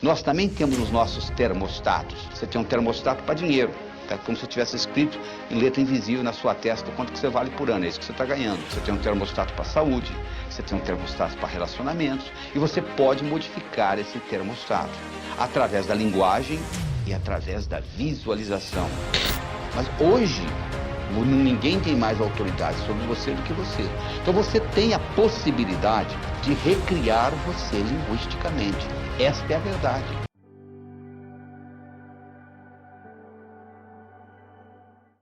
Nós também temos os nossos termostatos. Você tem um termostato para dinheiro. É como se tivesse escrito em letra invisível na sua testa quanto que você vale por ano, é isso que você está ganhando. Você tem um termostato para saúde, você tem um termostato para relacionamentos e você pode modificar esse termostato através da linguagem e através da visualização. Mas hoje, ninguém tem mais autoridade sobre você do que você. Então você tem a possibilidade de recriar você linguisticamente. Esta é a verdade.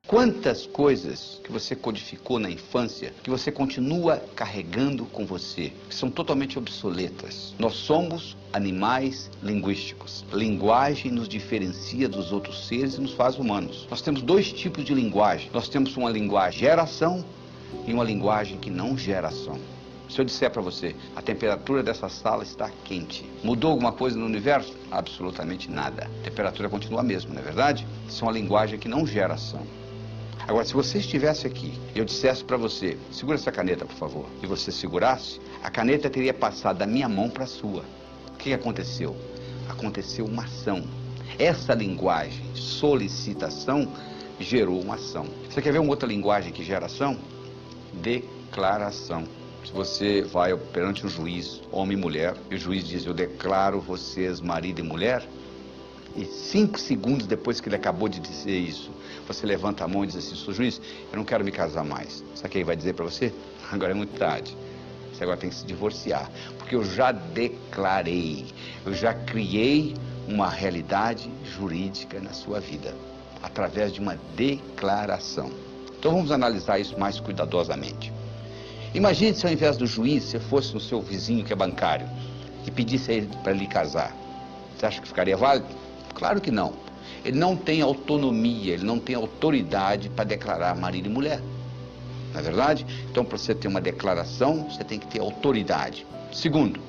Quantas coisas que você codificou na infância, que você continua carregando com você, que são totalmente obsoletas. Nós somos animais linguísticos. Linguagem nos diferencia dos outros seres e nos faz humanos. Nós temos dois tipos de linguagem. Nós temos uma linguagem geração e uma linguagem que não gera ação. Se eu disser para você, a temperatura dessa sala está quente. Mudou alguma coisa no universo? Absolutamente nada. A temperatura continua a mesma, não é verdade? Isso é uma linguagem que não gera ação. Agora, se você estivesse aqui e eu dissesse para você, segura essa caneta, por favor, e você segurasse, a caneta teria passado da minha mão para a sua. O que aconteceu? Aconteceu uma ação. Essa linguagem, solicitação, gerou uma ação. Você quer ver uma outra linguagem que gera ação? Declaração. Se você vai perante um juiz, homem e mulher, e o juiz diz, eu declaro vocês marido e mulher, e 5 segundos depois que ele acabou de dizer isso, você levanta a mão e diz assim, sou juiz, eu não quero me casar mais. Sabe o que ele vai dizer para você? Agora é muito tarde. Você agora tem que se divorciar. Porque eu já declarei, eu já criei uma realidade jurídica na sua vida, através de uma declaração. Então vamos analisar isso mais cuidadosamente. Imagine se ao invés do juiz, você fosse no seu vizinho que é bancário e pedisse a ele para lhe casar. Você acha que ficaria válido? Claro que não. Ele não tem autonomia, ele não tem autoridade para declarar marido e mulher. Não é verdade? Então, para você ter uma declaração, você tem que ter autoridade. Segundo,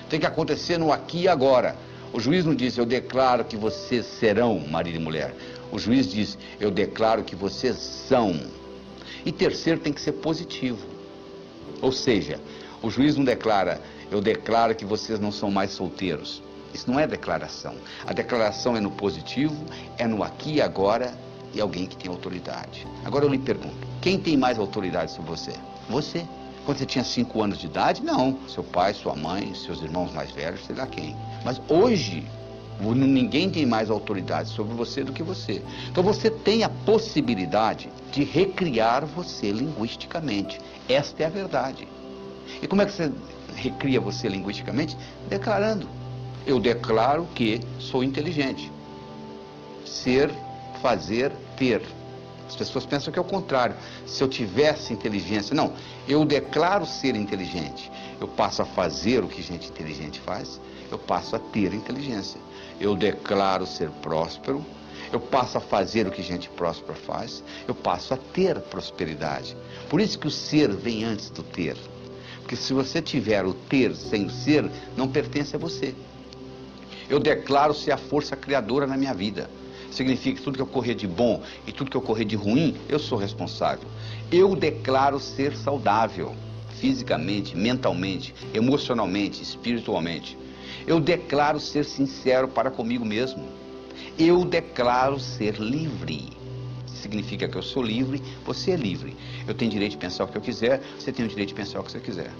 tem que acontecer no aqui e agora. O juiz não diz, eu declaro que vocês serão marido e mulher. O juiz diz, eu declaro que vocês são. E terceiro, tem que ser positivo. Ou seja, o juiz não declara, eu declaro que vocês não são mais solteiros. Isso não é declaração. A declaração é no positivo, é no aqui e agora e alguém que tem autoridade. Agora eu lhe pergunto, quem tem mais autoridade sobre você? Você. Quando você tinha 5 anos de idade, não. Seu pai, sua mãe, seus irmãos mais velhos, sei lá quem. Mas hoje, ninguém tem mais autoridade sobre você do que você. Então você tem a possibilidade de recriar você linguisticamente. Esta é a verdade. E como é que você recria você linguisticamente? Declarando. Eu declaro que sou inteligente. Ser, fazer, ter. As pessoas pensam que é o contrário. Se eu tivesse inteligência... Não, eu declaro ser inteligente. Eu passo a fazer o que gente inteligente faz. Eu passo a ter inteligência. Eu declaro ser próspero. Eu passo a fazer o que gente próspera faz. Eu passo a ter prosperidade. Por isso que o ser vem antes do ter. Porque se você tiver o ter sem o ser, não pertence a você. Eu declaro ser a força criadora na minha vida. Significa que tudo que ocorrer de bom e tudo que ocorrer de ruim, eu sou responsável. Eu declaro ser saudável, fisicamente, mentalmente, emocionalmente, espiritualmente. Eu declaro ser sincero para comigo mesmo. Eu declaro ser livre. Significa que eu sou livre, você é livre. Eu tenho direito de pensar o que eu quiser, você tem o direito de pensar o que você quiser.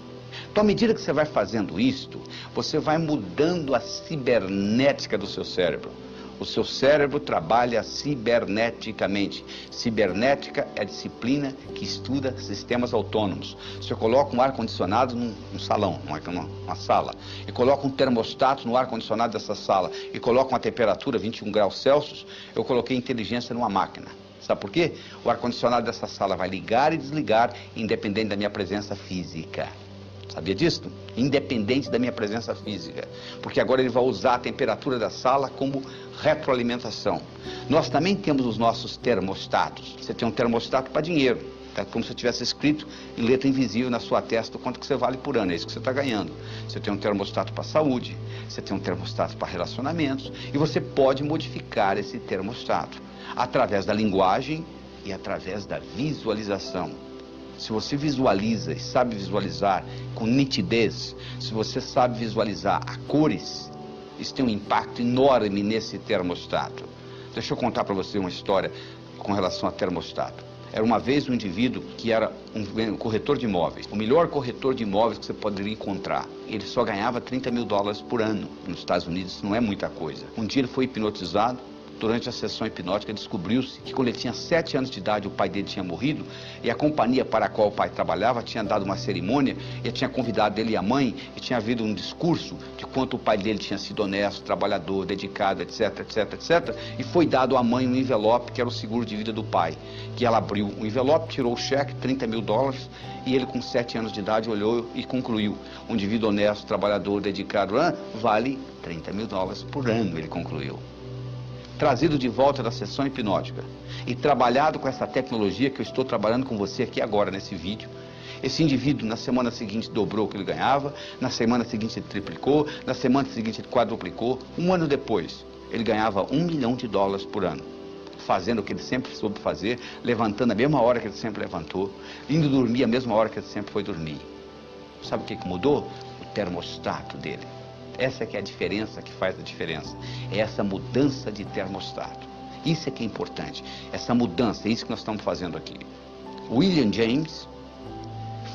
Então, à medida que você vai fazendo isto, você vai mudando a cibernética do seu cérebro. O seu cérebro trabalha ciberneticamente. Cibernética é a disciplina que estuda sistemas autônomos. Se eu coloco um ar-condicionado num salão, numa sala, e coloco um termostato no ar-condicionado dessa sala, e coloco uma temperatura 21 graus Celsius, eu coloquei inteligência numa máquina. Sabe por quê? O ar-condicionado dessa sala vai ligar e desligar, independente da minha presença física. Sabia disso? Independente da minha presença física. Porque agora ele vai usar a temperatura da sala como retroalimentação. Nós também temos os nossos termostatos. Você tem um termostato para dinheiro. É como se tivesse escrito em letra invisível na sua testa o quanto que você vale por ano. É isso que você está ganhando. Você tem um termostato para saúde. Você tem um termostato para relacionamentos. E você pode modificar esse termostato através da linguagem e através da visualização. Se você visualiza e sabe visualizar com nitidez, se você sabe visualizar a cores, Isso tem um impacto enorme nesse termostato. Deixa eu contar para você uma história com relação a termostato. Era uma vez um indivíduo que era um corretor de imóveis, o melhor corretor de imóveis que você poderia encontrar. Ele só ganhava $30 mil por ano. Nos Estados Unidos isso não é muita coisa. Um dia ele foi hipnotizado. Durante a sessão hipnótica descobriu-se que quando ele tinha 7 anos de idade o pai dele tinha morrido e a companhia para a qual o pai trabalhava tinha dado uma cerimônia e tinha convidado ele e a mãe e tinha havido um discurso de quanto o pai dele tinha sido honesto, trabalhador, dedicado, etc, etc, etc. E foi dado à mãe um envelope que era o seguro de vida do pai, que ela abriu o envelope, tirou o cheque, $30 mil, e ele com 7 anos de idade olhou e concluiu: um indivíduo honesto, trabalhador, dedicado, vale $30 mil por ano, ele concluiu. Trazido de volta da sessão hipnótica e trabalhado com essa tecnologia que eu estou trabalhando com você aqui agora nesse vídeo, esse indivíduo na semana seguinte dobrou o que ele ganhava, na semana seguinte ele triplicou, na semana seguinte ele quadruplicou. Um ano depois, ele ganhava $1 milhão por ano, fazendo o que ele sempre soube fazer, levantando a mesma hora que ele sempre levantou, indo dormir a mesma hora que ele sempre foi dormir. Sabe o que mudou? O termostato dele. Essa é que é a diferença, que faz a diferença. É essa mudança de termostato. Isso é que é importante. Essa mudança, é isso que nós estamos fazendo aqui. William James,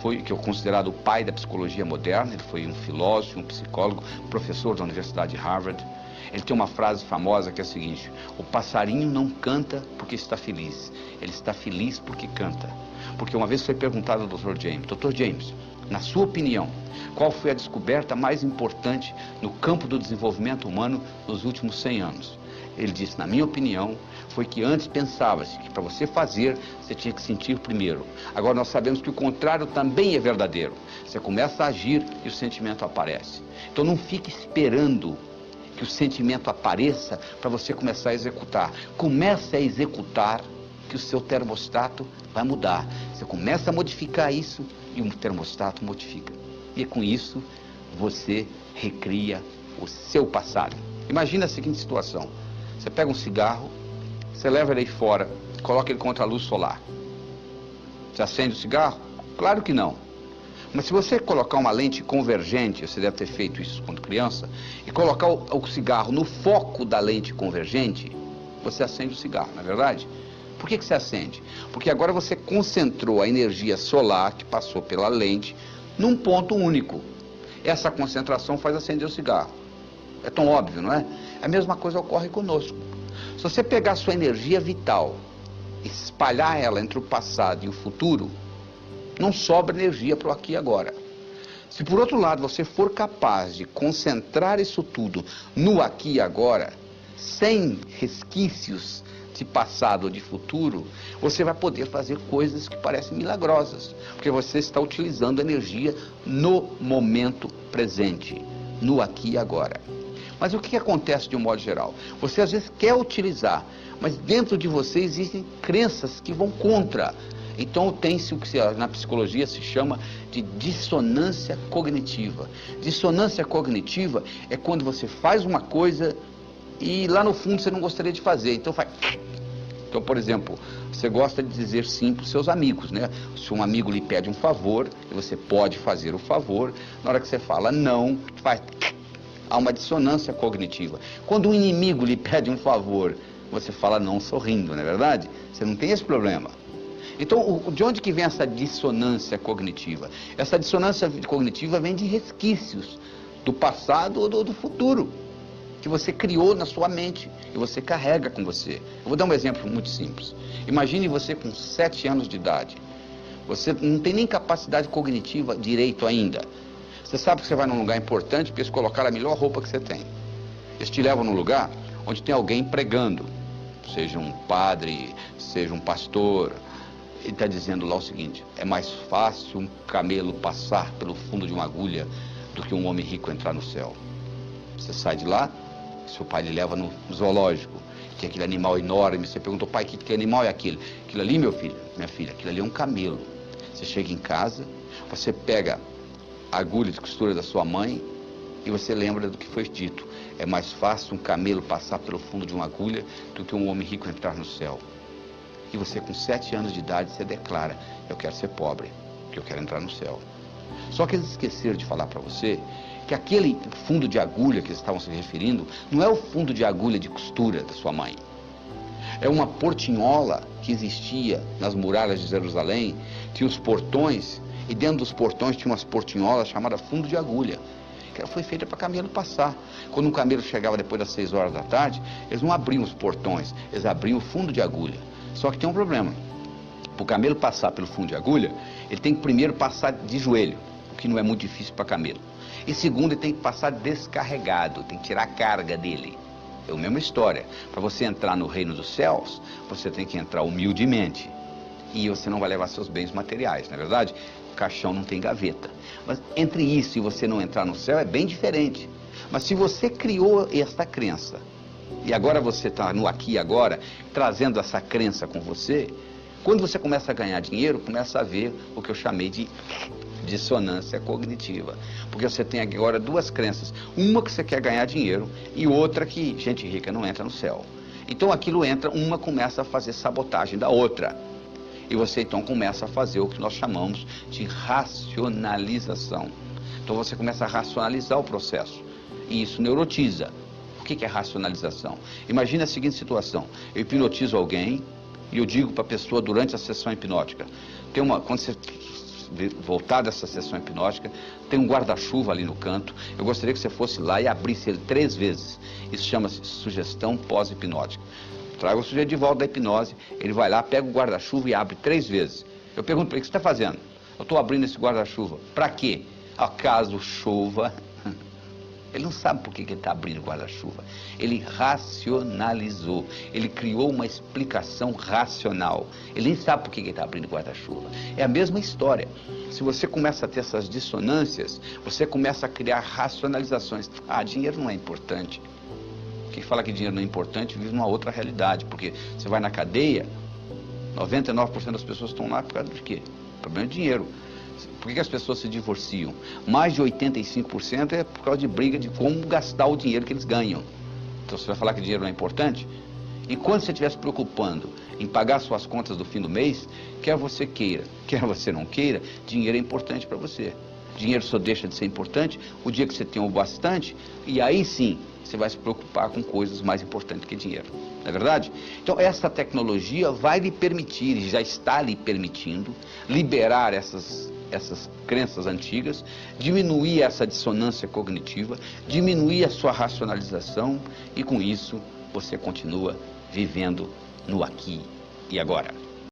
que é considerado o pai da psicologia moderna, ele foi um filósofo, um psicólogo, professor da Universidade de Harvard. Ele tem uma frase famosa que é a seguinte: o passarinho não canta porque está feliz, ele está feliz porque canta. Porque uma vez foi perguntado ao Dr. James: Dr. James, na sua opinião, qual foi a descoberta mais importante no campo do desenvolvimento humano nos últimos 100 anos? Ele disse: na minha opinião, foi que antes pensava-se que para você fazer, você tinha que sentir primeiro. Agora nós sabemos que o contrário também é verdadeiro. Você começa a agir e o sentimento aparece. Então não fique esperando que o sentimento apareça para você começar a executar. Comece a executar, que o seu termostato vai mudar. Você começa a modificar isso e o termostato modifica. E com isso, você recria o seu passado. Imagina a seguinte situação: você pega um cigarro, você leva ele aí fora, coloca ele contra a luz solar. Você acende o cigarro? Claro que não. Mas se você colocar uma lente convergente, você deve ter feito isso quando criança, e colocar o cigarro no foco da lente convergente, você acende o cigarro, não é verdade? Por que você acende? Porque agora você concentrou a energia solar que passou pela lente num ponto único. Essa concentração faz acender o cigarro. É tão óbvio, não é? A mesma coisa ocorre conosco. Se você pegar a sua energia vital e espalhar ela entre o passado e o futuro, não sobra energia para o aqui e agora. Se por outro lado você for capaz de concentrar isso tudo no aqui e agora, sem resquícios de passado ou de futuro, você vai poder fazer coisas que parecem milagrosas, porque você está utilizando energia no momento presente, no aqui e agora. Mas o que acontece de um modo geral? Você às vezes quer utilizar, mas dentro de você existem crenças que vão contra. Então tem-se o que na psicologia se chama de dissonância cognitiva. Dissonância cognitiva é quando você faz uma coisa e lá no fundo você não gostaria de fazer, então faz. Então, por exemplo, você gosta de dizer sim para os seus amigos, né? Se um amigo lhe pede um favor, e você pode fazer o favor, na hora que você fala não, faz. Há uma dissonância cognitiva. Quando um inimigo lhe pede um favor, você fala não sorrindo, não é verdade? Você não tem esse problema. Então, de onde que vem essa dissonância cognitiva? Essa dissonância cognitiva vem de resquícios do passado ou do futuro, que você criou na sua mente e você carrega com você. Eu vou dar um exemplo muito simples. Imagine você com 7 anos de idade. Você não tem nem capacidade cognitiva direito ainda. Você sabe que você vai num lugar importante porque eles colocaram a melhor roupa que você tem. Eles te levam num lugar onde tem alguém pregando, seja um padre, seja um pastor. Ele está dizendo lá o seguinte: é mais fácil um camelo passar pelo fundo de uma agulha do que um homem rico entrar no céu. Você sai de lá, seu pai lhe leva no zoológico, que é aquele animal enorme. Você perguntou: pai, que animal é aquele? Aquilo ali, meu filho, minha filha, aquilo ali é um camelo. Você chega em casa, você pega a agulha de costura da sua mãe e você lembra do que foi dito: é mais fácil um camelo passar pelo fundo de uma agulha do que um homem rico entrar no céu. E você com 7 anos de idade, você declara: eu quero ser pobre, porque eu quero entrar no céu. Só que eles esqueceram de falar para você que aquele fundo de agulha que eles estavam se referindo não é o fundo de agulha de costura da sua mãe. É uma portinhola que existia nas muralhas de Jerusalém, tinha os portões, e dentro dos portões tinha umas portinholas chamadas fundo de agulha, que ela foi feita para camelo passar. Quando um camelo chegava depois das 6 horas da tarde, eles não abriam os portões, eles abriam o fundo de agulha. Só que tem um problema. Para o camelo passar pelo fundo de agulha, ele tem que primeiro passar de joelho, o que não é muito difícil para camelo. E segundo, ele tem que passar descarregado, tem que tirar a carga dele. É a mesma história. Para você entrar no reino dos céus, você tem que entrar humildemente. E você não vai levar seus bens materiais, não é verdade? O caixão não tem gaveta. Mas entre isso e você não entrar no céu é bem diferente. Mas se você criou esta crença, e agora você está no aqui e agora, trazendo essa crença com você, quando você começa a ganhar dinheiro, começa a ver o que eu chamei de dissonância cognitiva. Porque você tem agora duas crenças. Uma que você quer ganhar dinheiro e outra que gente rica não entra no céu. Então aquilo entra, uma começa a fazer sabotagem da outra. E você então começa a fazer o que nós chamamos de racionalização. Então você começa a racionalizar o processo. E isso neurotiza. O que é racionalização? Imagina a seguinte situação. Eu hipnotizo alguém e eu digo para a pessoa durante a sessão hipnótica. Quando você voltar dessa sessão hipnótica, tem um guarda-chuva ali no canto. Eu gostaria que você fosse lá e abrisse ele 3 vezes. Isso chama-se sugestão pós-hipnótica. Traga o sujeito de volta da hipnose, ele vai lá, pega o guarda-chuva e abre 3 vezes. Eu pergunto para ele: o que você está fazendo? Eu estou abrindo esse guarda-chuva. Para quê? Acaso chova? Ele não sabe por que ele está abrindo o guarda-chuva. Ele racionalizou. Ele criou uma explicação racional. Ele nem sabe por que ele está abrindo o guarda-chuva. É a mesma história. Se você começa a ter essas dissonâncias, você começa a criar racionalizações. Ah, dinheiro não é importante. Quem fala que dinheiro não é importante vive numa outra realidade. Porque você vai na cadeia, 99% das pessoas estão lá por causa de quê? Problema de dinheiro. Por que as pessoas se divorciam? Mais de 85% é por causa de briga de como gastar o dinheiro que eles ganham. Então você vai falar que dinheiro não é importante? E quando você estiver se preocupando em pagar suas contas do fim do mês, quer você queira, quer você não queira, dinheiro é importante para você. Dinheiro só deixa de ser importante o dia que você tem o bastante, e aí sim você vai se preocupar com coisas mais importantes que dinheiro. Não é verdade? Então essa tecnologia vai lhe permitir, e já está lhe permitindo, liberar essas crenças antigas, diminuir essa dissonância cognitiva, diminuir a sua racionalização, e com isso você continua vivendo no aqui e agora.